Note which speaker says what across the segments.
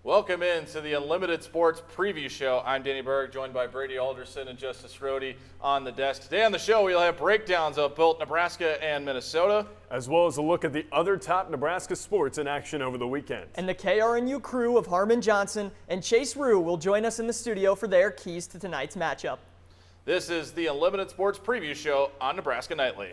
Speaker 1: Welcome in to the Unlimited Sports Preview Show. I'm Danny Berg, joined by Brady Alderson and Justice Rhodey on the desk. Today on the show, we'll have breakdowns of both Nebraska and Minnesota,
Speaker 2: as well as a look at the other top Nebraska sports in action over the weekend.
Speaker 3: And the KRNU crew of Harmon Johnson and Chase Rue will join us in the studio for their keys to tonight's matchup.
Speaker 1: This is the Unlimited Sports Preview Show on Nebraska Nightly.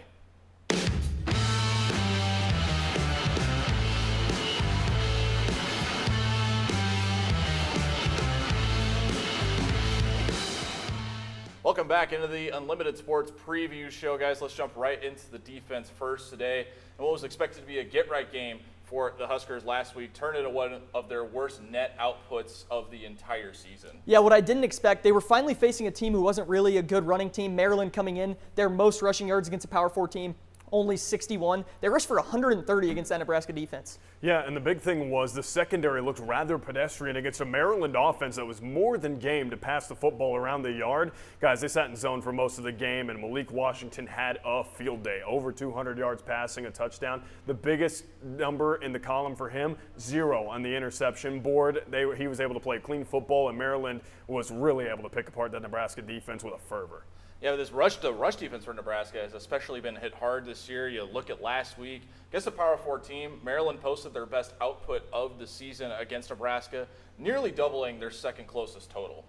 Speaker 1: Welcome back into the Unlimited Sports Preview Show, guys. Let's jump right into the defense first today. And what was expected to be a get-right game for the Huskers last week turned into one of their worst net outputs of the entire season.
Speaker 3: Yeah, what I didn't expect, they were finally facing a team who wasn't really a good running team. Maryland coming in, their most rushing yards against a Power 4 team, only 61. They rushed for 130 against that Nebraska defense.
Speaker 2: Yeah, and the big thing was the secondary looked rather pedestrian against a Maryland offense that was more than game to pass the football around the yard. Guys, they sat in zone for most of the game, and Malik Washington had a field day. Over 200 yards passing, a touchdown. The biggest number in the column for him, 0 on the interception board. He was able to play clean football, and Maryland was really able to pick apart that Nebraska defense with a fervor.
Speaker 1: Yeah, the rush defense for Nebraska has especially been hit hard this year. You look at last week, against a Power 4 team, Maryland posted their best output of the season against Nebraska, nearly doubling their second closest total.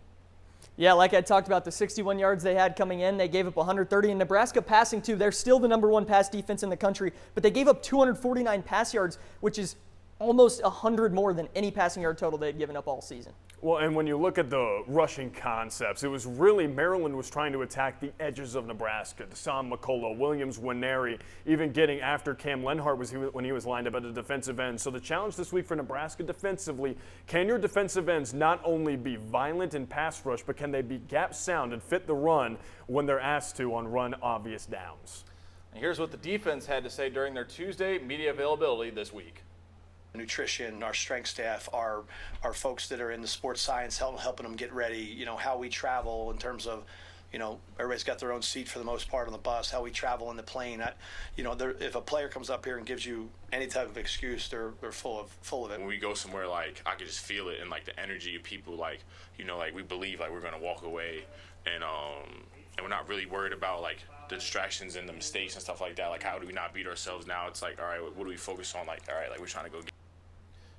Speaker 3: Yeah, like I talked about, the 61 yards they had coming in, they gave up 130. And Nebraska passing too, they're still the #1 pass defense in the country, but they gave up 249 pass yards, which is almost 100 more than any passing yard total they had given up all season.
Speaker 2: Well, and when you look at the rushing concepts, it was really Maryland was trying to attack the edges of Nebraska. Deshaun McCullough, Williams Nwaneri, even getting after Cam Lenhart when he was lined up at the defensive end. So the challenge this week for Nebraska defensively, can your defensive ends not only be violent in pass rush, but can they be gap sound and fit the run when they're asked to on run obvious downs?
Speaker 1: And here's what the defense had to say during their Tuesday media availability this week.
Speaker 4: Nutrition, our strength staff, our folks that are in the sports science helping them get ready, how we travel in terms of, everybody's got their own seat for the most part on the bus, how we travel in the plane. If a player comes up here and gives you any type of excuse, they're full of it.
Speaker 5: When we go somewhere, I can just feel it, and the energy of people, we believe we're going to walk away, and we're not really worried about the distractions and the mistakes and stuff like that. How do we not beat ourselves now? It's all right, what do we focus on? We're trying to go get.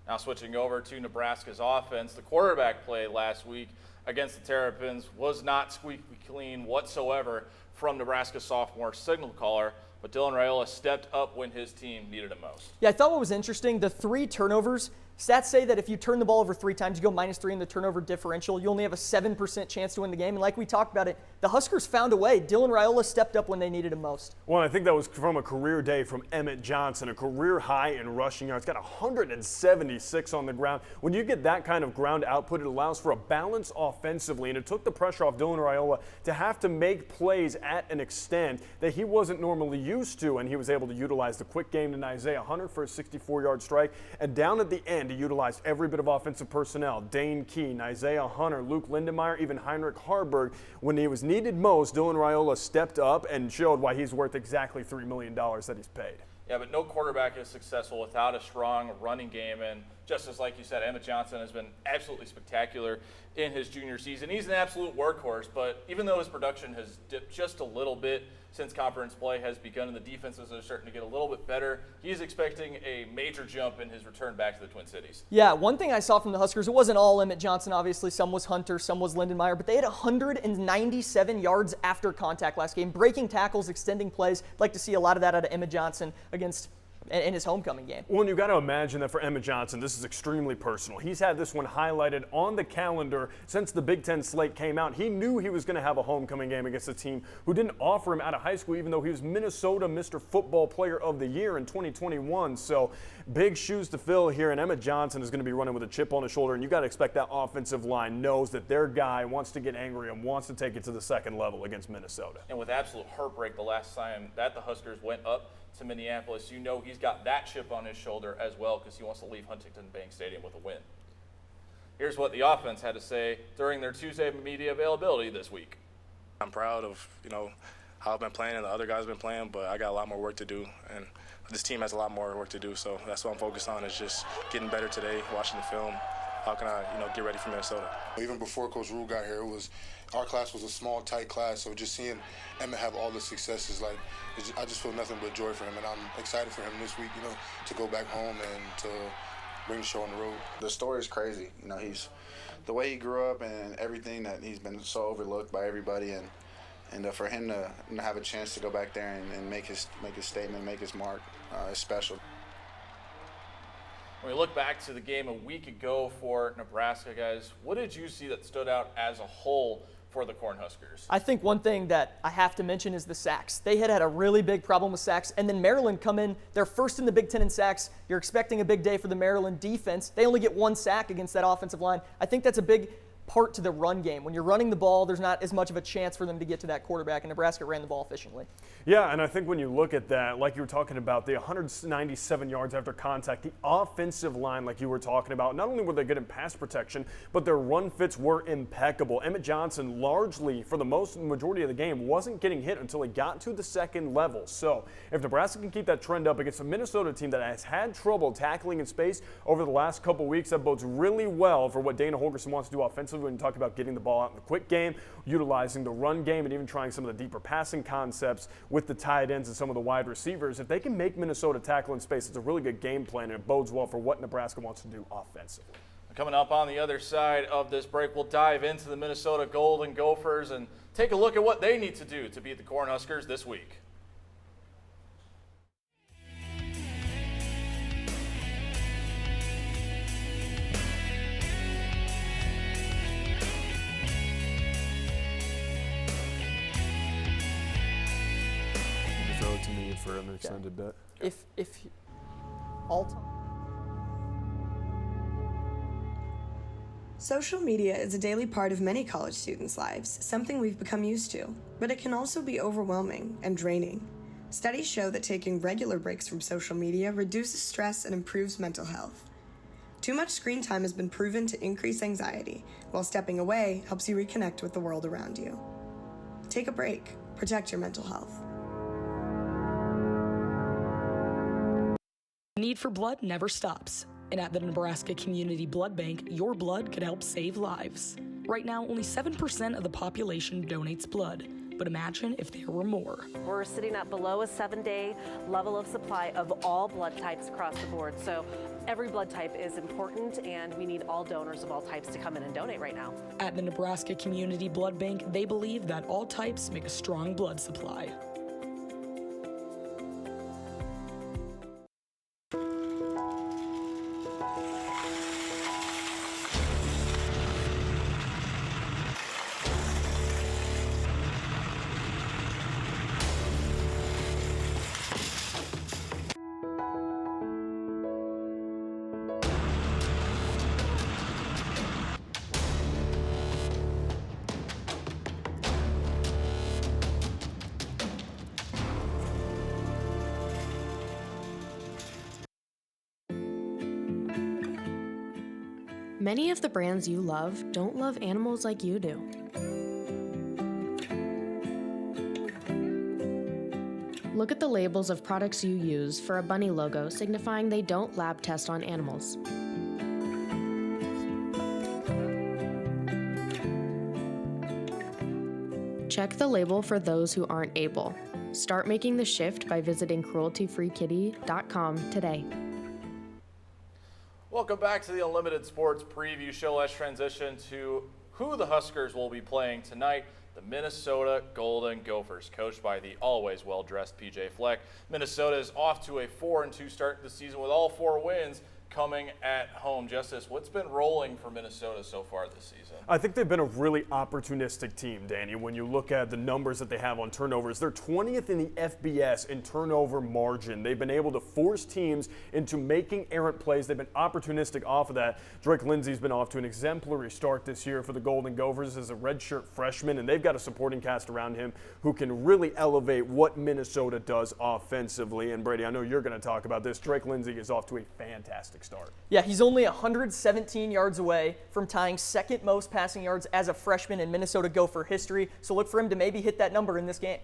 Speaker 1: Now switching over to Nebraska's offense, the quarterback play last week against the Terrapins was not squeaky clean whatsoever from Nebraska sophomore signal caller, but Dylan Raiola stepped up when his team needed it most.
Speaker 3: Yeah, I thought what was interesting, the 3 turnovers, stats say that if you turn the ball over 3 times, you go -3 in the turnover differential. You only have a 7% chance to win the game. And like we talked about it, the Huskers found a way. Dylan Raiola stepped up when they needed him most.
Speaker 2: Well, I think that was from a career day from Emmett Johnson, a career high in rushing yards. Got 176 on the ground. When you get that kind of ground output, it allows for a balance offensively, and it took the pressure off Dylan Raiola to have to make plays at an extent that he wasn't normally used to, and he was able to utilize the quick game to Isaiah Hunter for a 64-yard strike. And down at the end, he utilized every bit of offensive personnel. Dane Keene, Isaiah Hunter, Luke Lindenmeyer, even Heinrich Harburg. When he was needed most, Dylan Raiola stepped up and showed why he's worth exactly $3 million that he's paid.
Speaker 1: Yeah, but no quarterback is successful without a strong running game. And just as like you said, Emmett Johnson has been absolutely spectacular in his junior season. He's an absolute workhorse, but even though his production has dipped just a little bit since conference play has begun and the defenses are starting to get a little bit better, he's expecting a major jump in his return back to the Twin Cities.
Speaker 3: Yeah, one thing I saw from the Huskers, it wasn't all Emmett Johnson, obviously. Some was Hunter, some was Lindenmeyer, but they had 197 yards after contact last game, breaking tackles, extending plays. I'd like to see a lot of that out of Emmett Johnson in his homecoming game.
Speaker 2: Well, and you've got to imagine that for Emmett Johnson, this is extremely personal. He's had this one highlighted on the calendar since the Big Ten slate came out. He knew he was going to have a homecoming game against a team who didn't offer him out of high school, even though he was Minnesota Mr. Football Player of the Year in 2021. So big shoes to fill here, and Emmett Johnson is going to be running with a chip on his shoulder, and you got to expect that offensive line knows that their guy wants to get angry and wants to take it to the second level against Minnesota.
Speaker 1: And with absolute heartbreak the last time that the Huskers went up to Minneapolis, he's got that chip on his shoulder as well because he wants to leave Huntington Bank Stadium with a win. Here's what the offense had to say during their Tuesday media availability this week.
Speaker 5: I'm proud of, how I've been playing and the other guys have been playing, but I got a lot more work to do, and this team has a lot more work to do, so that's what I'm focused on, is just getting better today, watching the film,
Speaker 6: how can I, get ready for Minnesota.
Speaker 7: Even before Coach Rule got here, our class was a small, tight class. So just seeing Emmett have all the successes, I just feel nothing but joy for him, and I'm excited for him this week, to go back home and to bring the show on the road.
Speaker 8: The story is crazy. He's the way he grew up and everything, that he's been so overlooked by everybody, and for him to have a chance to go back there and make his statement, make his mark, is special.
Speaker 1: When we look back to the game a week ago for Nebraska, guys, what did you see that stood out as a whole for the Cornhuskers?
Speaker 3: I think one thing that I have to mention is the sacks. They had a really big problem with sacks, and then Maryland come in, they're first in the Big Ten in sacks. You're expecting a big day for the Maryland defense. They only get 1 sack against that offensive line. I think that's a big part to the run game. When you're running the ball, there's not as much of a chance for them to get to that quarterback, and Nebraska ran the ball efficiently.
Speaker 2: Yeah, and I think when you look at that, like you were talking about, the 197 yards after contact, the offensive line, like you were talking about, not only were they good in pass protection, but their run fits were impeccable. Emmett Johnson, largely, for the majority of the game, wasn't getting hit until he got to the second level. So if Nebraska can keep that trend up against a Minnesota team that has had trouble tackling in space over the last couple weeks, that bodes really well for what Dana Holgorsen wants to do offensively when you talk about getting the ball out in the quick game, utilizing the run game, and even trying some of the deeper passing concepts with the tight ends and some of the wide receivers. If they can make Minnesota tackle in space, it's a really good game plan, and it bodes well for what Nebraska wants to do offensively.
Speaker 1: Coming up on the other side of this break, we'll dive into the Minnesota Golden Gophers and take a look at what they need to do to beat the Cornhuskers this week.
Speaker 2: Throw it to me for an extended bet.
Speaker 3: If all time.
Speaker 9: Social media is a daily part of many college students' lives, something we've become used to, but it can also be overwhelming and draining. Studies show that taking regular breaks from social media reduces stress and improves mental health. Too much screen time has been proven to increase anxiety, while stepping away helps you reconnect with the world around you. Take a break. Protect your mental health.
Speaker 10: The need for blood never stops. And at the Nebraska Community Blood Bank, your blood could help save lives. Right now, only 7% of the population donates blood. But imagine if there were more.
Speaker 11: We're sitting at below a 7-day level of supply of all blood types across the board. So every blood type is important, and we need all donors of all types to come in and donate right now.
Speaker 10: At the Nebraska Community Blood Bank, they believe that all types make a strong blood supply.
Speaker 12: Many of the brands you love don't love animals like you do. Look at the labels of products you use for a bunny logo signifying they don't lab test on animals. Check the label for those who aren't able. Start making the shift by visiting crueltyfreekitty.com today.
Speaker 1: Welcome back to the Unlimited Sports Preview Show. Let's transition to who the Huskers will be playing tonight. The Minnesota Golden Gophers, coached by the always well-dressed PJ Fleck. Minnesota is off to a 4-2 start to the season with all 4 wins coming at home. Justice, what's been rolling for Minnesota so far this season?
Speaker 2: I think they've been a really opportunistic team, Danny. When you look at the numbers that they have on turnovers, they're 20th in the FBS in turnover margin. They've been able to force teams into making errant plays. They've been opportunistic off of that. Drake Lindsey's been off to an exemplary start this year for the Golden Gophers as a redshirt freshman, and they've got a supporting cast around him who can really elevate what Minnesota does offensively. And Brady, I know you're going to talk about this. Drake Lindsey is off to a fantastic start.
Speaker 3: Yeah, he's only 117 yards away from tying second most passing yards as a freshman in Minnesota Gopher history, so look for him to maybe hit that number in this game.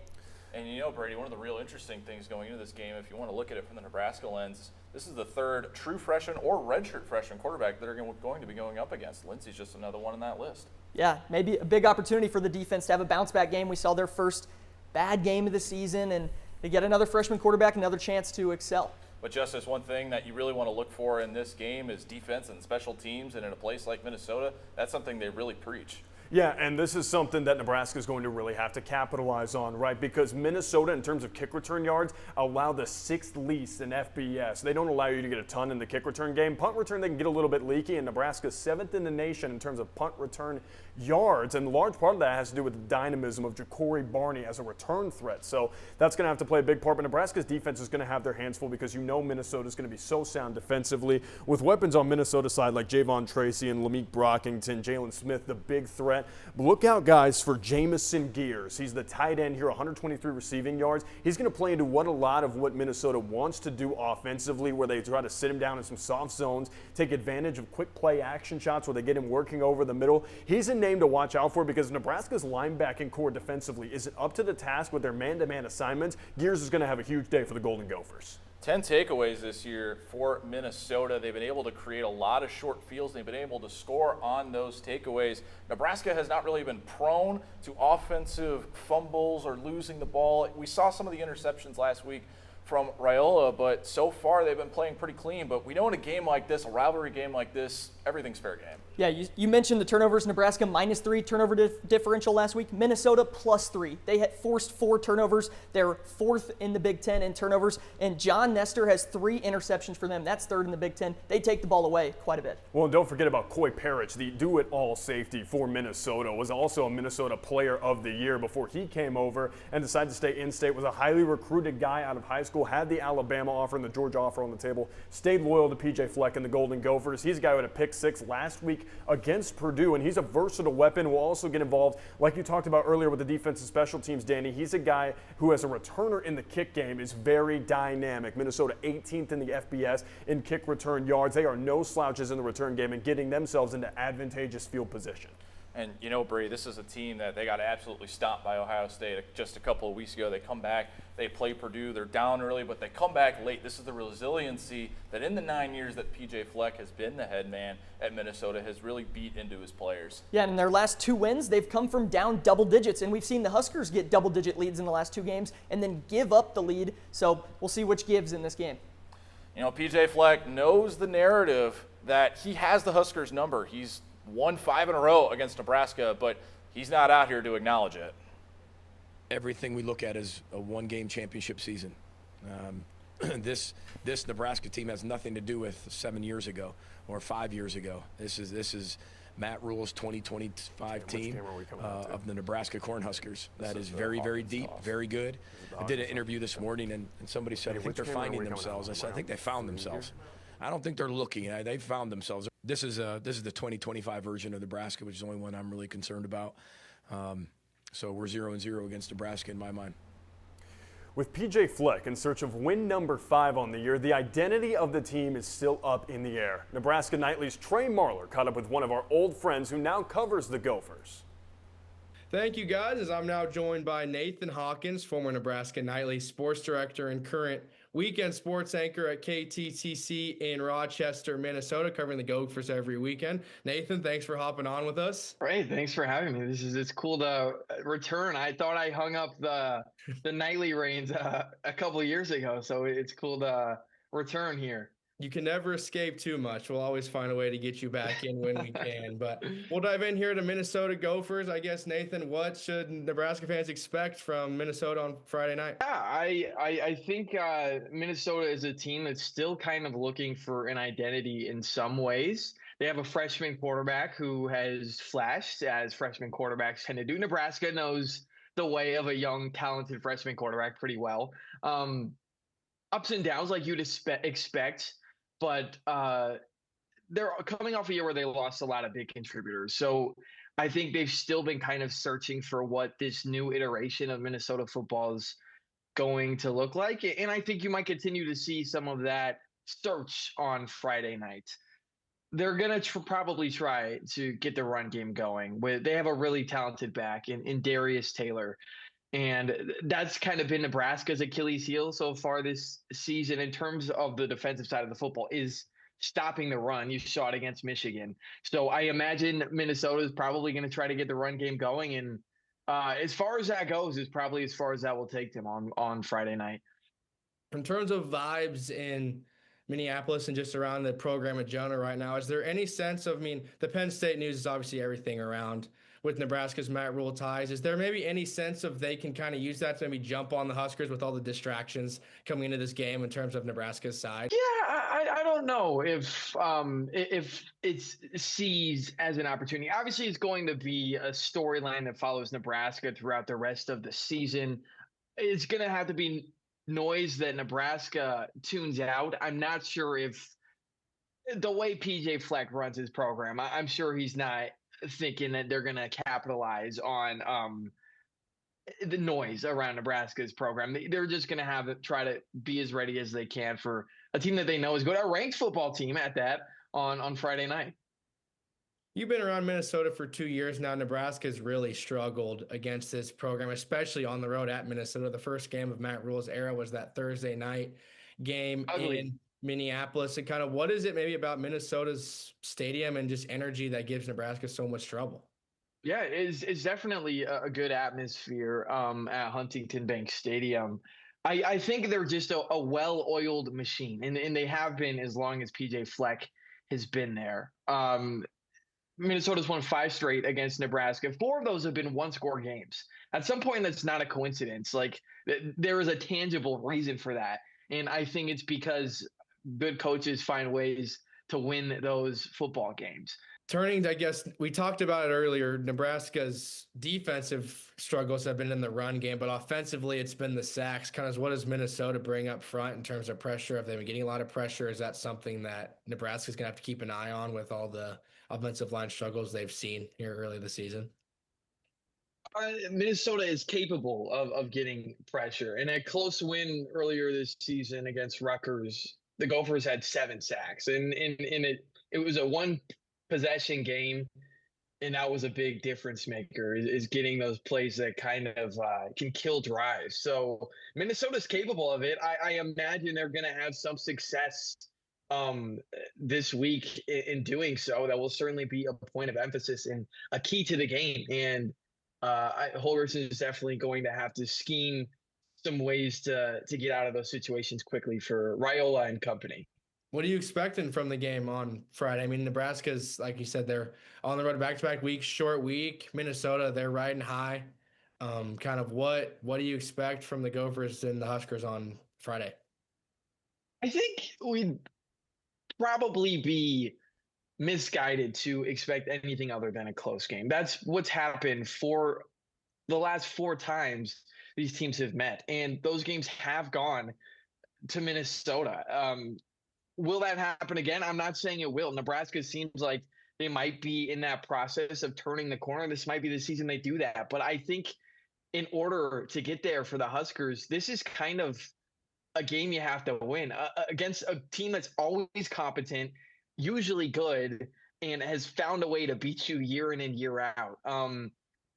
Speaker 1: And you know, Brady, one of the real interesting things going into this game, if you want to look at it from the Nebraska lens, this is the third true freshman or redshirt freshman quarterback that are going to be going up against. Lindsey's just another one on that list.
Speaker 3: Yeah, maybe a big opportunity for the defense to have a bounce-back game. We saw their first bad game of the season, and they get another freshman quarterback, another chance to excel.
Speaker 1: But Justice, one thing that you really want to look for in this game is defense and special teams, and in a place like Minnesota, that's something they really preach.
Speaker 2: Yeah, and this is something that Nebraska is going to really have to capitalize on, right? Because Minnesota, in terms of kick return yards, allow the 6th least in FBS. They don't allow you to get a ton in the kick return game. Punt return, they can get a little bit leaky, and Nebraska's 7th in the nation in terms of punt return yards. And a large part of that has to do with the dynamism of Ja'Cory Barney as a return threat. So that's going to have to play a big part. But Nebraska's defense is going to have their hands full because you know Minnesota's going to be so sound defensively with weapons on Minnesota's side like Javon Tracy and Lameek Brockington, Jalen Smith, the big threat. But look out, guys, for Jamison Gears. He's the tight end here, 123 receiving yards. He's going to play into what Minnesota wants to do offensively, where they try to sit him down in some soft zones, take advantage of quick play action shots where they get him working over the middle. He's a name to watch out for because Nebraska's linebacking core defensively isn't up to the task with their man-to-man assignments. Gears is going to have a huge day for the Golden Gophers.
Speaker 1: 10 takeaways this year for Minnesota. They've been able to create a lot of short fields. They've been able to score on those takeaways. Nebraska has not really been prone to offensive fumbles or losing the ball. We saw some of the interceptions last week from Raiola, but so far they've been playing pretty clean. But we know in a game like this, a rivalry game like this, everything's fair game.
Speaker 3: Yeah, you mentioned the turnovers. Nebraska -3 turnover differential last week. Minnesota +3. They had forced 4 turnovers. They're 4th in the Big Ten in turnovers. And John Nestor has 3 interceptions for them. That's 3rd in the Big Ten. They take the ball away quite a bit.
Speaker 2: Well, and don't forget about Coy Parrish, the do-it-all safety for Minnesota. Was also a Minnesota Player of the Year before he came over and decided to stay in-state. Was a highly recruited guy out of high school. Had the Alabama offer and the Georgia offer on the table. Stayed loyal to P.J. Fleck and the Golden Gophers. He's a guy who had a pick 6 last week against Purdue, and he's a versatile weapon. Will also get involved, like you talked about earlier with the defense and special teams, Danny. He's a guy who, as a returner in the kick game, is very dynamic. Minnesota 18th in the FBS in kick return yards. They are no slouches in the return game and getting themselves into advantageous field position.
Speaker 1: And, you know, Bree, this is a team that they got absolutely stomped by Ohio State just a couple of weeks ago. They come back, they play Purdue, they're down early, but they come back late. This is the resiliency that in the 9 years that P.J. Fleck has been the head man at Minnesota has really beat into his players.
Speaker 3: Yeah, and in their last 2 wins, they've come from down double digits, and we've seen the Huskers get double-digit leads in the last 2 games and then give up the lead. So we'll see which gives in this game.
Speaker 1: You know, P.J. Fleck knows the narrative that he has the Huskers' number. He's won 5 in a row against Nebraska, but he's not out here to acknowledge it.
Speaker 13: Everything we look at is a one-game championship season. This Nebraska team has nothing to do with 7 years ago or 5 years ago. This is Matt Rule's 2025 team of the Nebraska Cornhuskers. That is very, very deep, very good. I did an interview this morning, and somebody said, I think they're finding themselves. I said, I think they found themselves. I don't think they're looking. They've found themselves. This is the 2025 version of Nebraska, which is the only one I'm really concerned about. So we're 0-0 against Nebraska in my mind.
Speaker 2: With P.J. Fleck in search of win number 5 on the year, the identity of the team is still up in the air. Nebraska Nightly's Trey Marler caught up with one of our old friends who now covers the Gophers.
Speaker 14: Thank you, guys, as I'm now joined by Nathan Hawkins, former Nebraska Nightly sports director and current weekend sports anchor at KTTC in Rochester, Minnesota, covering the Gophers every weekend. Nathan, thanks for hopping on with us.
Speaker 15: Great, thanks for having me. It's cool to return. I thought I hung up the Nightly reins a couple of years ago, so it's cool to return here.
Speaker 14: You can never escape too much. We'll always find a way to get you back in when we can. But we'll dive in here to Minnesota Gophers. I guess, Nathan, what should Nebraska fans expect from Minnesota on Friday night?
Speaker 15: Yeah, I think Minnesota is a team that's still kind of looking for an identity in some ways. They have a freshman quarterback who has flashed, as freshman quarterbacks tend to do. Nebraska knows the way of a young, talented freshman quarterback pretty well. Ups and downs like you'd expect. But they're coming off a year where they lost a lot of big contributors. So I think they've still been kind of searching for what this new iteration of Minnesota football is going to look like. And I think you might continue to see some of that search on Friday night. They're going to probably try to get the run game going. They have a really talented back in Darius Taylor. And that's kind of been Nebraska's Achilles heel so far this season in terms of the defensive side of the football is stopping the run. You saw it against Michigan. So I imagine Minnesota is probably going to try to get the run game going. And as far as that goes, is probably as far as that will take them on Friday night.
Speaker 14: In terms of vibes in Minneapolis and just around the program in general right now, is there any sense of, the Penn State news is obviously everything around with Nebraska's Matt Rule ties. Is there maybe any sense of they can kind of use that to maybe jump on the Huskers with all the distractions coming into this game in terms of Nebraska's side?
Speaker 15: Yeah, I don't know if it's seized as an opportunity. Obviously, it's going to be a storyline that follows Nebraska throughout the rest of the season. It's going to have to be noise that Nebraska tunes out. I'm not sure if the way PJ Fleck runs his program, I'm sure he's not thinking that they're going to capitalize on the noise around Nebraska's program. They're just going to try to be as ready as they can for a team that they know is good, a ranked football team at that on Friday night.
Speaker 14: You've been around Minnesota for 2 years now. Nebraska's really struggled against this program, especially on the road at Minnesota. The first game of Matt Rule's era was that Thursday night game in Minneapolis. And kind of what is it maybe about Minnesota's stadium and just energy that gives Nebraska so much trouble?
Speaker 15: Yeah, it's definitely a good atmosphere at Huntington Bank Stadium. I think they're just a well-oiled machine, and they have been as long as PJ Fleck has been there. Minnesota's won 5 straight against Nebraska. 4 of those have been one-score games. At some point, that's not a coincidence. Like, there is a tangible reason for that. And I think it's because good coaches find ways to win those football games.
Speaker 14: Turning, I guess, we talked about it earlier, Nebraska's defensive struggles have been in the run game, but offensively it's been the sacks. Kind of what does Minnesota bring up front in terms of pressure? Have they been getting a lot of pressure? Is that something that Nebraska's going to have to keep an eye on with all the offensive line struggles they've seen here early this season?
Speaker 15: Minnesota is capable of getting pressure. In a close win earlier this season against Rutgers, the Gophers had 7 sacks. And it was a one-possession game, and that was a big difference maker, is getting those plays that kind of can kill drives. So Minnesota's capable of it. I imagine they're going to have some success this week in doing so. That will certainly be a point of emphasis and a key to the game. And Holgorsen is definitely going to have to scheme some ways to get out of those situations quickly for Raiola and company.
Speaker 14: What are you expecting from the game on Friday? Nebraska's, like you said, they're on the road back-to-back weeks, short week. Minnesota, they're riding high. Kind of what do you expect from the Gophers and the Huskers on Friday?
Speaker 15: I think we'd probably be misguided to expect anything other than a close game. That's what's happened for the last 4 times these teams have met, and those games have gone to Minnesota. Will that happen again? I'm not saying it will. Nebraska seems like they might be in that process of turning the corner. This might be the season they do that. But I think in order to get there for the Huskers, this is kind of a game you have to win against a team that's always competent, usually good, and has found a way to beat you year in and year out.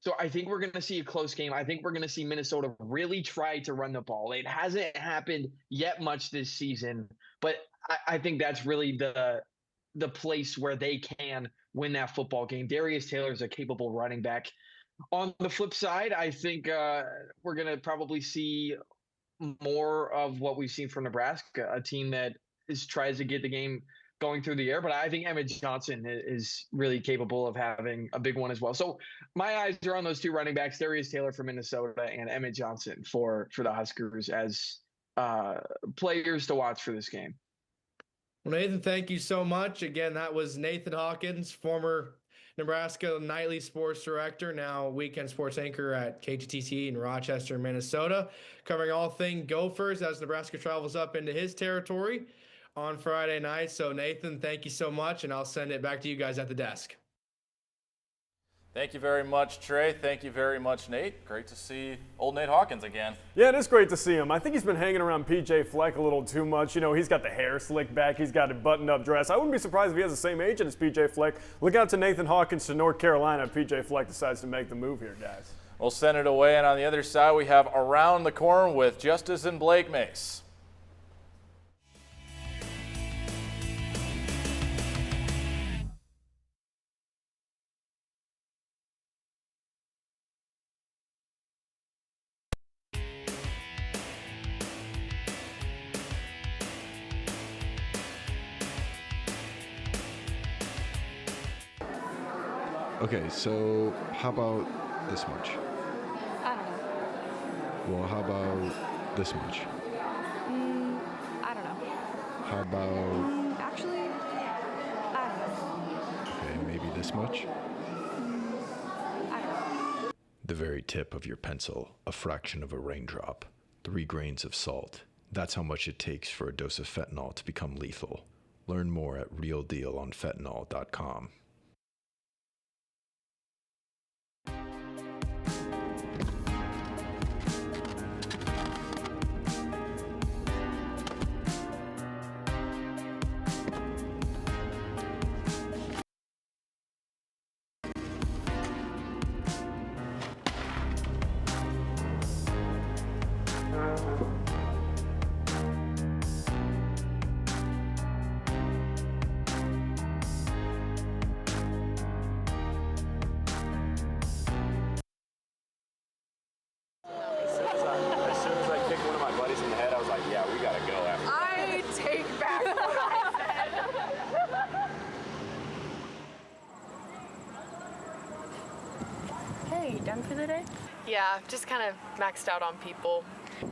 Speaker 15: So I think we're going to see a close game. I think we're going to see Minnesota really try to run the ball. It hasn't happened yet much this season, but I think that's really the place where they can win that football game. Darius Taylor is a capable running back. On the flip side, I think we're going to probably see more of what we've seen from Nebraska, a team that tries to get the game going through the air. But I think Emmett Johnson is really capable of having a big one as well. So my eyes are on those 2 running backs, Darius Taylor for Minnesota and Emmett Johnson for the Huskers as players to watch for this game.
Speaker 14: Well, Nathan, thank you so much. Again, that was Nathan Hawkins, former Nebraska nightly sports director, now weekend sports anchor at KTTC in Rochester, Minnesota, covering all things Gophers as Nebraska travels up into his territory on Friday night. So, Nathan, thank you so much, and I'll send it back to you guys at the desk.
Speaker 1: Thank you very much, Trey. Thank you very much, Nate. Great to see old Nate Hawkins again.
Speaker 2: Yeah, it is great to see him. I think he's been hanging around PJ Fleck a little too much. He's got the hair slicked back. He's got a buttoned-up dress. I wouldn't be surprised if he has the same agent as PJ Fleck. Look out to Nathan Hawkins to North Carolina if PJ Fleck decides to make the move here, guys.
Speaker 1: We'll send it away, and on the other side we have Around the Corn with Justice and Blake Mace.
Speaker 16: Okay, so how about this much?
Speaker 17: I don't know.
Speaker 16: Well, how about this much?
Speaker 17: I don't know.
Speaker 16: How about,
Speaker 17: Actually, I don't know.
Speaker 16: okay, maybe this much?
Speaker 17: I don't know.
Speaker 16: The very tip of your pencil, a fraction of a raindrop, 3 grains of salt. That's how much it takes for a dose of fentanyl to become lethal. Learn more at realdealonfentanyl.com.
Speaker 18: As soon as I kicked one of my buddies in the head, I was like, yeah, we gotta go after.
Speaker 17: I take back what I said.
Speaker 19: Hey, you done for the day?
Speaker 20: Yeah, just kind of maxed out on people.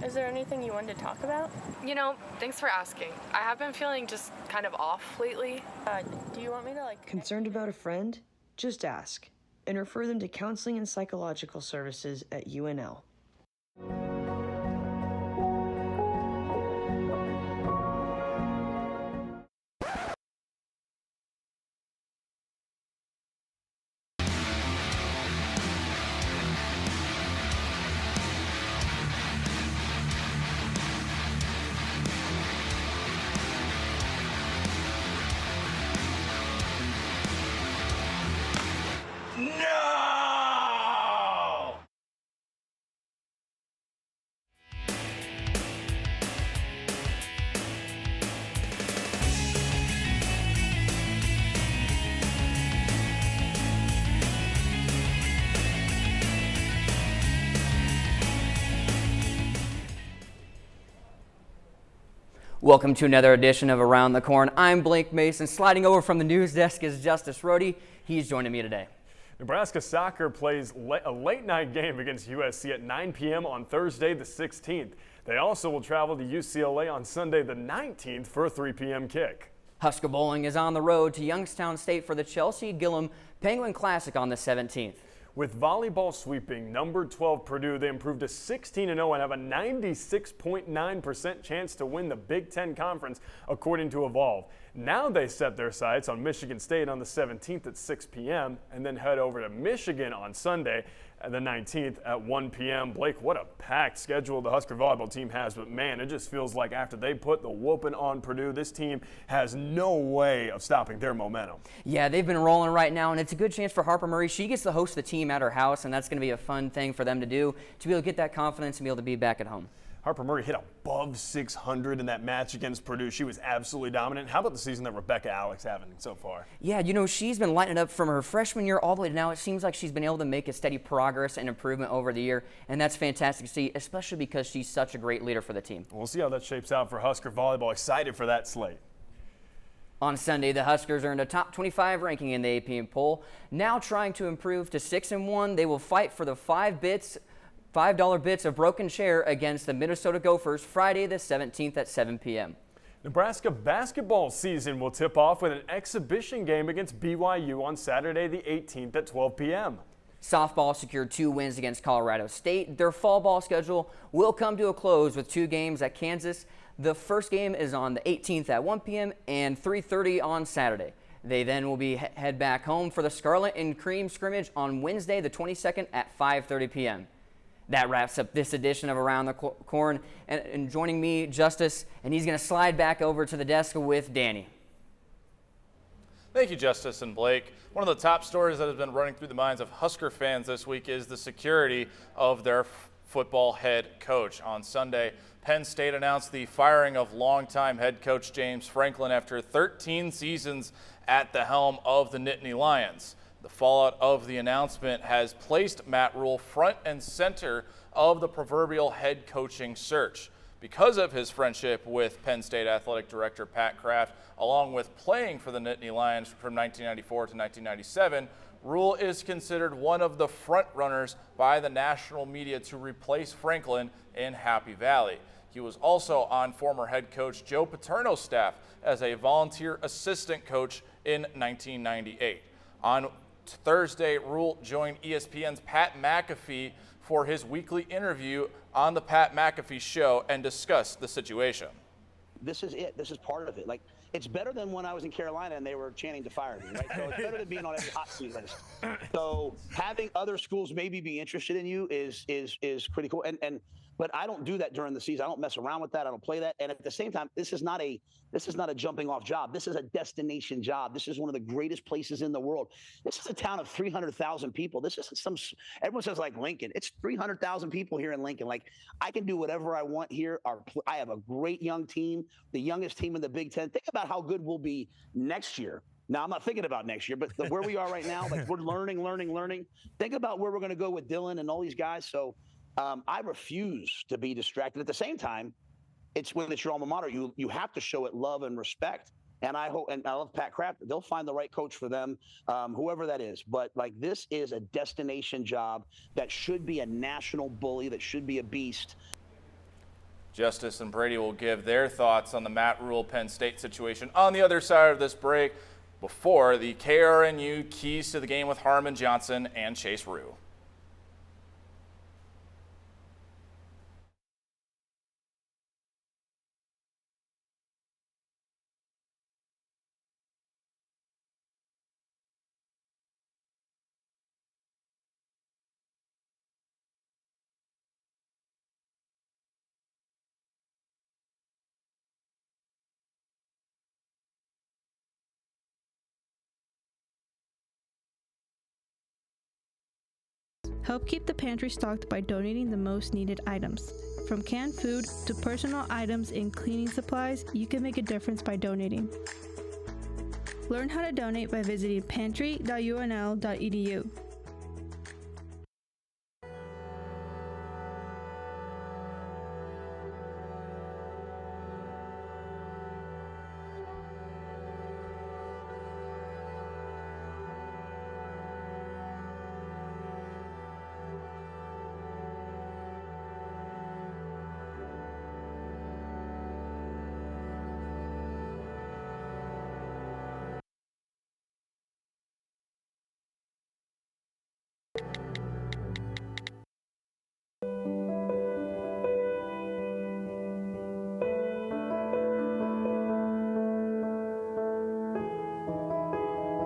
Speaker 19: Is there anything you wanted to talk about?
Speaker 20: You know, thanks for asking. I have been feeling just kind of off lately.
Speaker 19: Do you want me to
Speaker 21: Concerned about a friend? Just ask and refer them to counseling and psychological services at UNL.
Speaker 22: Welcome to another edition of Around the Corn. I'm Blake Mason. Sliding over from the news desk is Justice Rohde. He's joining me today.
Speaker 2: Nebraska soccer plays a late-night game against USC at 9 p.m. on Thursday the 16th. They also will travel to UCLA on Sunday the 19th for a 3 p.m. kick.
Speaker 22: Husker Bowling is on the road to Youngstown State for the Chelsea Gillum Penguin Classic on the 17th.
Speaker 2: With volleyball sweeping number 12 Purdue, they improved to 16-0 and have a 96.9% chance to win the Big Ten Conference, according to Evolve. Now they set their sights on Michigan State on the 17th at 6 p.m. and then head over to Michigan on Sunday the 19th at 1 p.m. Blake, what a packed schedule the Husker volleyball team has, but man, it just feels like after they put the whooping on Purdue, this team has no way of stopping their momentum.
Speaker 22: Yeah, they've been rolling right now, and it's a good chance for Harper Murray. She gets to host the team at her house, and that's going to be a fun thing for them to do, to be able to get that confidence and be able to be back at home.
Speaker 2: Harper Murray hit above 600 in that match against Purdue. She was absolutely dominant. How about the season that Rebecca Alex having so far?
Speaker 22: Yeah, you know, she's been lighting it up from her freshman year all the way to now. It seems like she's been able to make a steady progress and improvement over the year, and that's fantastic to see, especially because she's such a great leader for the team.
Speaker 2: We'll see how that shapes out for Husker volleyball. Excited for that slate.
Speaker 22: On Sunday, the Huskers earned a top 25 ranking in the AP poll. Now trying to improve to 6-1, they will fight for the $5 bits of broken share against the Minnesota Gophers Friday the 17th at 7 p.m.
Speaker 2: Nebraska basketball season will tip off with an exhibition game against BYU on Saturday the 18th at 12 p.m.
Speaker 22: Softball secured 2 wins against Colorado State. Their fall ball schedule will come to a close with 2 games at Kansas. The first game is on the 18th at 1 p.m. and 3:30 on Saturday. They then will be head back home for the Scarlet and Cream scrimmage on Wednesday the 22nd at 5:30 p.m. That wraps up this edition of Around the Corn. And joining me, Justice, and he's going to slide back over to the desk with Danny.
Speaker 1: Thank you, Justice and Blake. One of the top stories that has been running through the minds of Husker fans this week is the security of their football head coach. On Sunday, Penn State announced the firing of longtime head coach James Franklin after 13 seasons at the helm of the Nittany Lions. The fallout of the announcement has placed Matt Rhule front and center of the proverbial head coaching search. Because of his friendship with Penn State Athletic Director Pat Kraft, along with playing for the Nittany Lions from 1994 to 1997, Rhule is considered one of the front runners by the national media to replace Franklin in Happy Valley. He was also on former head coach Joe Paterno's staff as a volunteer assistant coach in 1998. On Thursday, Rhule joined ESPN's Pat McAfee for his weekly interview on the Pat McAfee Show and discussed the situation.
Speaker 4: This is it. This is part of it. Like, it's better than when I was in Carolina and they were chanting to fire me, right? So it's better than being on every hot seat list. So having other schools maybe be interested in you is pretty cool. But I don't do that during the season. I don't mess around with that. I don't play that. And at the same time, this is not a jumping off job. This is a destination job. This is one of the greatest places in the world. This is a town of 300,000 people. This isn't everyone says like Lincoln. It's 300,000 people here in Lincoln. Like, I can do whatever I want here. I have a great young team, the youngest team in the Big Ten. Think about how good we'll be next year. Now, I'm not thinking about next year, but where we are right now, like, we're learning. Think about where we're going to go with Dylan and all these guys. So I refuse to be distracted. At the same time, when it's your alma mater, you have to show it love and respect. And I hope, and I love Pat Kraft. They'll find the right coach for them, whoever that is. But like, this is a destination job that should be a national bully, that should be a beast.
Speaker 1: Justice and Brady will give their thoughts on the Matt Rhule Penn State situation on the other side of this break, before the KRNU Keys to the Game with Harmon Johnson and Chase Rue.
Speaker 5: Help keep the pantry stocked by donating the most needed items. From canned food to personal items and cleaning supplies, you can make a difference by donating. Learn how to donate by visiting pantry.unl.edu.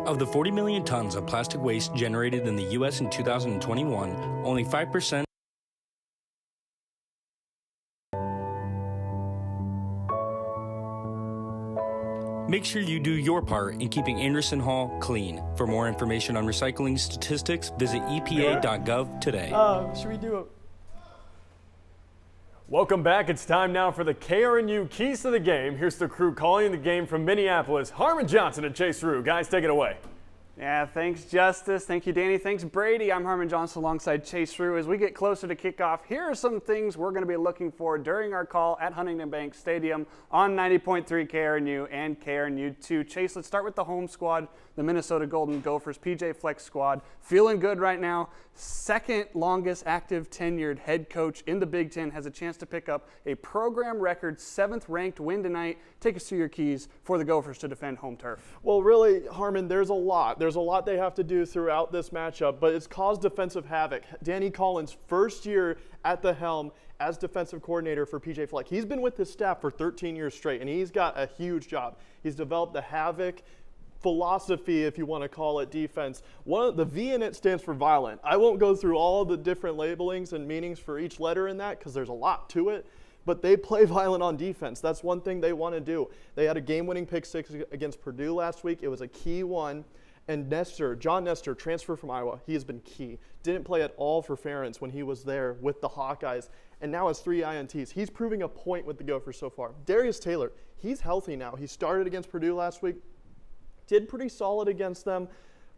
Speaker 23: Of the 40 million tons of plastic waste generated in the U.S. in 2021, only 5%. Make sure you do your part in keeping Anderson Hall clean. For more information on recycling statistics, visit epa.gov today.
Speaker 3: Should we do it?
Speaker 2: Welcome back. It's time now for the KRNU Keys to the Game. Here's the crew calling the game from Minneapolis. Harmon Johnson and Chase Rue. Guys, take it away.
Speaker 24: Yeah, thanks, Justice. Thank you, Danny. Thanks, Brady. I'm Harmon Johnson alongside Chase Rue. As we get closer to kickoff, here are some things we're going to be looking for during our call at Huntington Bank Stadium on 90.3 KRNU and KRNU2. Chase, let's start with the home squad, the Minnesota Golden Gophers, PJ Fleck's squad. Feeling good right now. Second longest active tenured head coach in the Big Ten, has a chance to pick up a program record 7th ranked win tonight. Take us through your keys for the Gophers to defend home turf.
Speaker 25: Well, really, Harmon, there's a lot. There's a lot they have to do throughout this matchup, but it's caused defensive havoc. Danny Collins, first year at the helm as defensive coordinator for PJ Fleck. He's been with his staff for 13 years straight, and he's got a huge job. He's developed the havoc philosophy, if you want to call it, defense. One of the V in it stands for violent. I won't go through all the different labelings and meanings for each letter in that because there's a lot to it, but they play violent on defense. That's one thing they want to do. They had a game-winning pick six against Purdue last week. It was a key one. And John Nestor, transfer from Iowa, he has been key. Didn't play at all for Ferentz when he was there with the Hawkeyes, and now has 3 INTs. He's proving a point with the Gophers so far. Darius Taylor, he's healthy now. He started against Purdue last week, did pretty solid against them,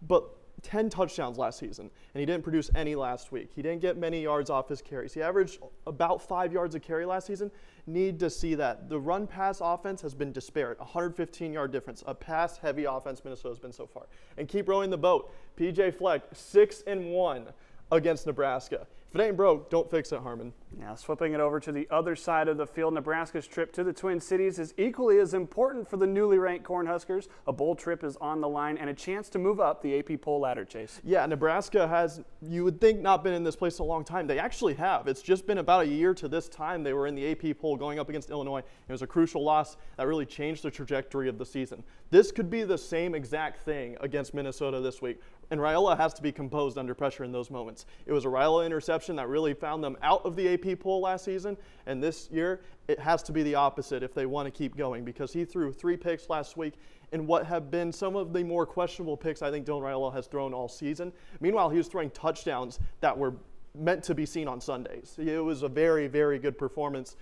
Speaker 25: but 10 touchdowns last season, and he didn't produce any last week. He didn't get many yards off his carries. He averaged about 5 yards a carry last season. Need to see that. The run-pass offense has been disparate, 115-yard difference, a pass-heavy offense Minnesota's been so far. And keep rowing the boat. PJ Fleck, 6-1 against Nebraska. If it ain't broke, don't fix it, Harmon.
Speaker 24: Yeah, flipping it over to the other side of the field, Nebraska's trip to the Twin Cities is equally as important for the newly ranked Cornhuskers. A bowl trip is on the line and a chance to move up the AP poll ladder, Chase.
Speaker 25: Yeah, Nebraska has, you would think, not been in this place a long time. They actually have. It's just been about a year to this time they were in the AP poll going up against Illinois. It was a crucial loss that really changed the trajectory of the season. This could be the same exact thing against Minnesota this week. And Raiola has to be composed under pressure in those moments. It was a Raiola interception that really found them out of the AP poll last season, and this year it has to be the opposite if they want to keep going, because he threw 3 picks last week in what have been some of the more questionable picks I think Dylan Raiola has thrown all season. Meanwhile, he was throwing touchdowns that were meant to be seen on Sundays. It was a very, very good performance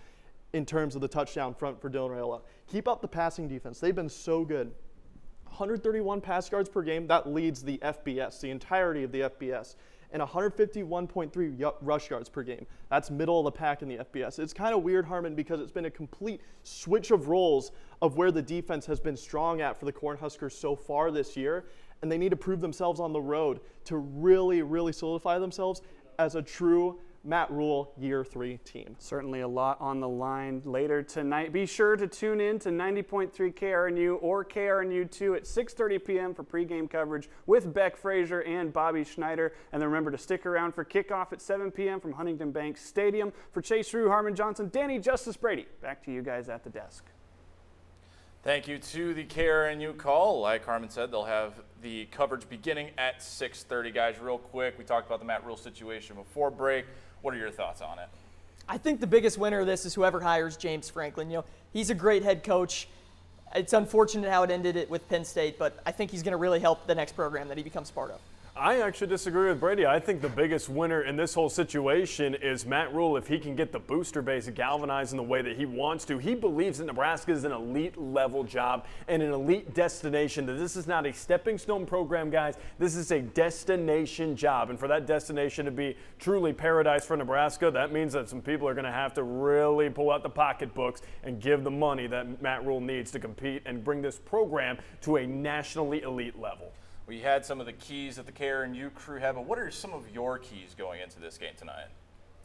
Speaker 25: in terms of the touchdown front for Dylan Raiola. Keep up the passing defense. They've been so good. 131 pass yards per game, that leads the FBS, the entirety of the FBS, and 151.3 rush yards per game. That's middle of the pack in the FBS. It's kind of weird, Harmon, because it's been a complete switch of roles of where the defense has been strong at for the Cornhuskers so far this year, and they need to prove themselves on the road to really, really solidify themselves as a true Matt Rule Year 3 team.
Speaker 24: Certainly a lot on the line later tonight. Be sure to tune in to 90.3 KRNU or KRNU2 at 6:30 p.m. for pregame coverage with Beck Frazier and Bobby Schneider. And then remember to stick around for kickoff at 7 p.m. from Huntington Bank Stadium. For Chase Rue, Harmon Johnson, Danny Justice Brady, back to you guys at the desk.
Speaker 1: Thank you to the KRNU call. Like Harmon said, they'll have the coverage beginning at 6:30. Guys, real quick, we talked about the Matt Rule situation before break. What are your thoughts on it?
Speaker 3: I think the biggest winner of this is whoever hires James Franklin. You know, he's a great head coach. It's unfortunate how it ended with Penn State, but I think he's going to really help the next program that he becomes part of.
Speaker 2: I actually disagree with Brady. I think the biggest winner in this whole situation is Matt Rule if he can get the booster base galvanized in the way that he wants to. He believes that Nebraska is an elite level job and an elite destination, that this is not a stepping stone program, guys. This is a destination job. And for that destination to be truly paradise for Nebraska, that means that some people are going to have to really pull out the pocketbooks and give the money that Matt Rule needs to compete and bring this program to a nationally elite level.
Speaker 1: We had some of the keys that the KRNU crew had, but what are some of your keys going into this game tonight?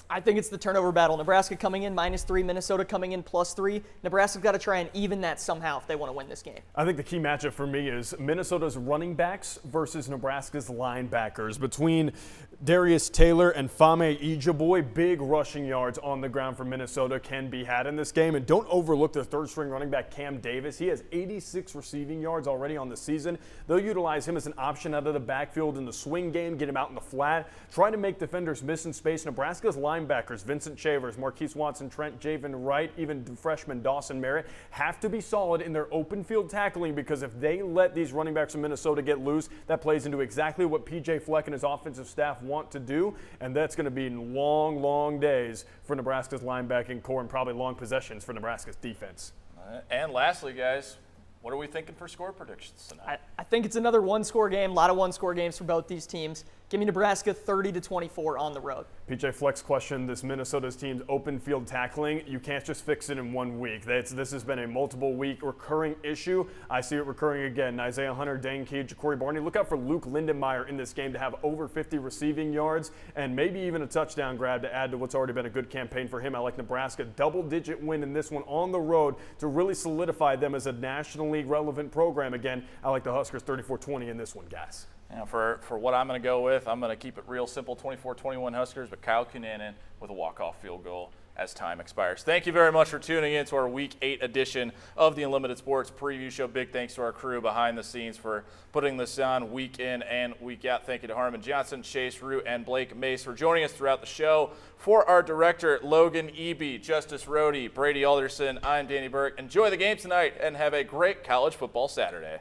Speaker 3: I think it's the turnover battle. Nebraska coming in -3, Minnesota coming in +3. Nebraska's got to try and even that somehow if they want to win this game.
Speaker 2: I think the key matchup for me is Minnesota's running backs versus Nebraska's linebackers. Between Darius Taylor and Fame Ijaboy, big rushing yards on the ground for Minnesota can be had in this game. And don't overlook the third-string running back Cam Davis. He has 86 receiving yards already on the season. They'll utilize him as an option out of the backfield in the swing game, get him out in the flat, try to make defenders miss in space. Nebraska's linebackers, Vincent Shavers, Marquise Watson, Trent Javen Wright, even freshman Dawson Merritt, have to be solid in their open field tackling, because if they let these running backs from Minnesota get loose, that plays into exactly what PJ Fleck and his offensive staff want to do, and that's going to be long, long days for Nebraska's linebacking core and probably long possessions for Nebraska's defense.
Speaker 1: And lastly, guys, what are we thinking for score predictions tonight?
Speaker 3: I think it's another one-score game, a lot of one-score games for both these teams. Give me Nebraska 30-24 on the road.
Speaker 2: PJ Fleck's question, this Minnesota's team's open field tackling, you can't just fix it in 1 week. This has been a multiple week recurring issue. I see it recurring again. Isaiah Hunter, Dane Key, Ja'Cory Barney. Look out for Luke Lindenmeyer in this game to have over 50 receiving yards and maybe even a touchdown grab to add to what's already been a good campaign for him. I like Nebraska double-digit win in this one on the road to really solidify them as a nationally relevant program again. I like the Huskers 34-20 in this one, guys.
Speaker 1: You know, for what I'm going to go with, I'm going to keep it real simple, 24-21 Huskers, but Kyle Cunanan with a walk-off field goal as time expires. Thank you very much for tuning in to our Week 8 edition of the Unlimited Sports Preview Show. Big thanks to our crew behind the scenes for putting this on week in and week out. Thank you to Harmon Johnson, Chase Rue, and Blake Mace for joining us throughout the show. For our director, Logan Eby, Justice Rohde, Brady Alderson, I'm Danny Burke. Enjoy the game tonight and have a great college football Saturday.